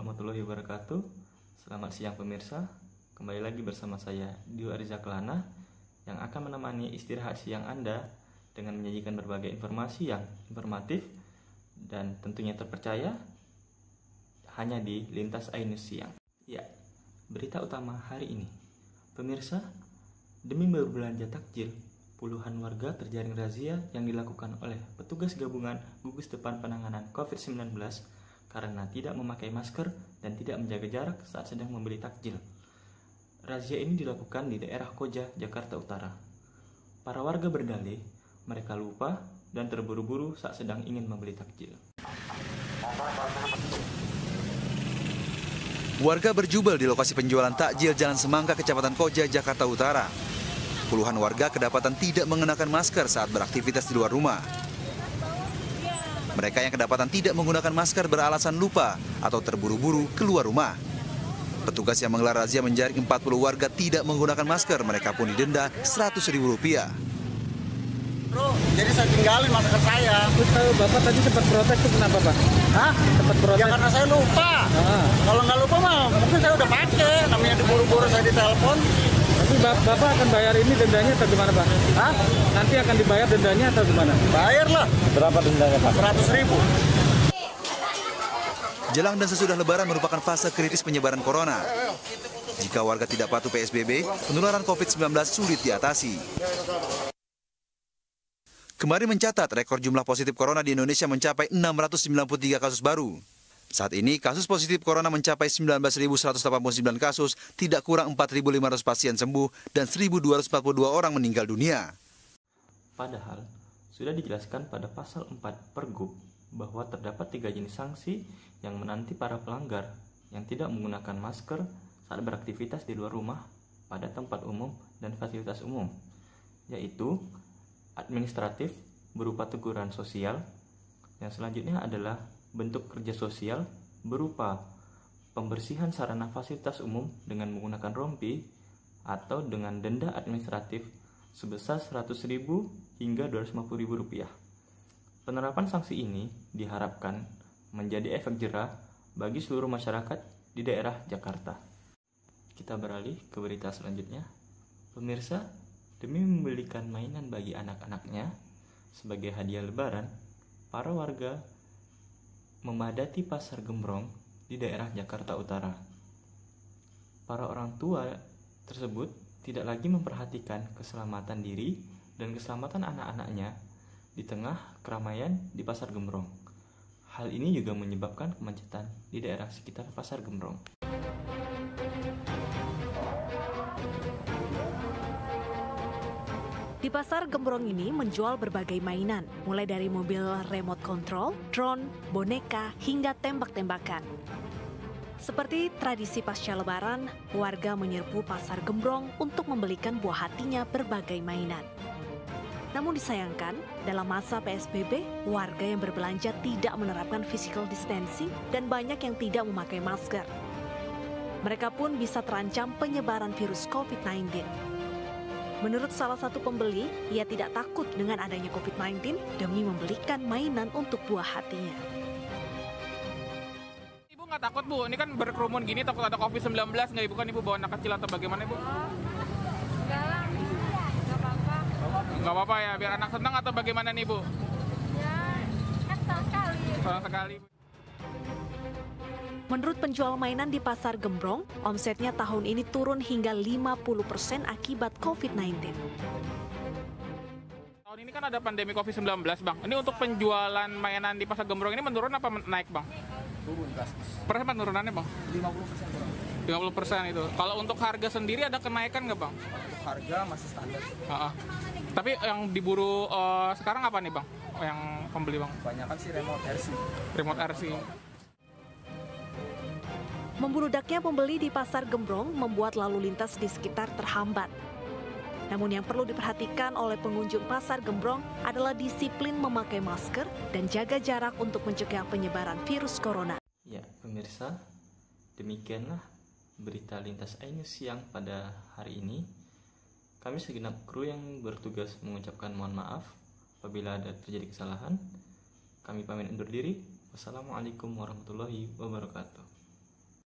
warahmatullahi wabarakatuh. Selamat siang pemirsa. Kembali lagi bersama saya Dio Ariza Kelana yang akan menemani istirahat siang Anda dengan menyajikan berbagai informasi yang informatif dan tentunya terpercaya hanya di Lintas Ainus Siang. Ya, berita utama hari ini. Pemirsa, demi berbelanja takjil, puluhan warga terjaring razia yang dilakukan oleh petugas gabungan gugus depan penanganan COVID-19 karena tidak memakai masker dan tidak menjaga jarak saat sedang membeli takjil. Razia ini dilakukan di daerah Koja, Jakarta Utara. Para warga berdalih mereka lupa dan terburu-buru saat sedang ingin membeli takjil. Warga berjubel di lokasi penjualan takjil Jalan Semangka, Kecamatan Koja, Jakarta Utara. Puluhan warga kedapatan tidak mengenakan masker saat beraktivitas di luar rumah. Mereka yang kedapatan tidak menggunakan masker beralasan lupa atau terburu-buru keluar rumah. Petugas yang menggelar razia menjaring 40 warga tidak menggunakan masker. Mereka pun didenda Rp100.000. Bro, jadi saya tinggalin masker saya. Terus Bapak tadi sempat protes itu kenapa Pak? Hah? Sempat protes? Ya karena saya lupa. Kalau nggak lupa mah mungkin saya udah pakai. Namanya diburu-buru saya ditelepon. Tapi Bapak akan bayar ini dendanya atau gimana Pak? Hah? Nanti akan dibayar dendanya atau gimana? Bayar lah. Berapa dendanya Pak? Rp100.000. Jelang dan sesudah Lebaran merupakan fase kritis penyebaran corona. Jika warga tidak patuh PSBB, penularan COVID-19 sulit diatasi. Kemarin mencatat rekor jumlah positif corona di Indonesia mencapai 693 kasus baru. Saat ini kasus positif corona mencapai 19.189 kasus, tidak kurang 4.500 pasien sembuh dan 1.242 orang meninggal dunia. Padahal sudah dijelaskan pada pasal 4 Pergub bahwa terdapat 3 jenis sanksi yang menanti para pelanggar yang tidak menggunakan masker saat beraktivitas di luar rumah pada tempat umum dan fasilitas umum, yaitu administratif berupa teguran sosial, yang selanjutnya adalah bentuk kerja sosial berupa pembersihan sarana fasilitas umum dengan menggunakan rompi atau dengan denda administratif sebesar Rp100.000 hingga Rp250.000. Penerapan sanksi ini diharapkan menjadi efek jera bagi seluruh masyarakat di daerah Jakarta. Kita beralih ke berita selanjutnya. Pemirsa, demi membelikan mainan bagi anak-anaknya sebagai hadiah Lebaran, para warga memadati Pasar Gembrong di daerah Jakarta Utara. Para orang tua tersebut tidak lagi memperhatikan keselamatan diri dan keselamatan anak-anaknya di tengah keramaian di Pasar Gembrong. Hal ini juga menyebabkan kemacetan di daerah sekitar Pasar Gembrong. Di Pasar Gembrong ini menjual berbagai mainan, mulai dari mobil remote control, drone, boneka, hingga tembak-tembakan. Seperti tradisi pasca Lebaran, warga menyerbu Pasar Gembrong untuk membelikan buah hatinya berbagai mainan. Namun disayangkan, dalam masa PSBB, warga yang berbelanja tidak menerapkan physical distancing dan banyak yang tidak memakai masker. Mereka pun bisa terancam penyebaran virus COVID-19. Menurut salah satu pembeli, ia tidak takut dengan adanya COVID-19 demi membelikan mainan untuk buah hatinya. Ibu nggak takut Bu? Ini kan berkerumun gini takut ada COVID-19 nggak Ibu? Kan Ibu bawa anak kecil atau bagaimana Ibu? Enggak lah, nggak apa-apa. Nggak apa-apa ya, biar anak senang atau bagaimana nih Bu? Ya, kan setahun sekali. Senang sekali Bu. Menurut penjual mainan di Pasar Gembrong, omsetnya tahun ini turun hingga 50% akibat COVID-19. Tahun ini kan ada pandemi COVID-19 Bang. Ini untuk penjualan mainan di Pasar Gembrong ini menurun apa naik Bang? Turun drastis. Persen penurunannya Bang? 50% kurang. 50% itu. Kalau untuk harga sendiri ada kenaikan nggak Bang? Untuk harga masih standar. Tapi yang diburu sekarang apa nih Bang? Yang pembeli Bang? Kebanyakan sih remote RC. Remote RC. Membeludaknya pembeli di Pasar Gembrong membuat lalu lintas di sekitar terhambat. Namun yang perlu diperhatikan oleh pengunjung Pasar Gembrong adalah disiplin memakai masker dan jaga jarak untuk mencegah penyebaran virus corona. Ya, pemirsa, demikianlah berita Lintas Ainus Siang pada hari ini. Kami segenap kru yang bertugas mengucapkan mohon maaf apabila ada terjadi kesalahan. Kami pamit undur diri. Wassalamualaikum warahmatullahi wabarakatuh.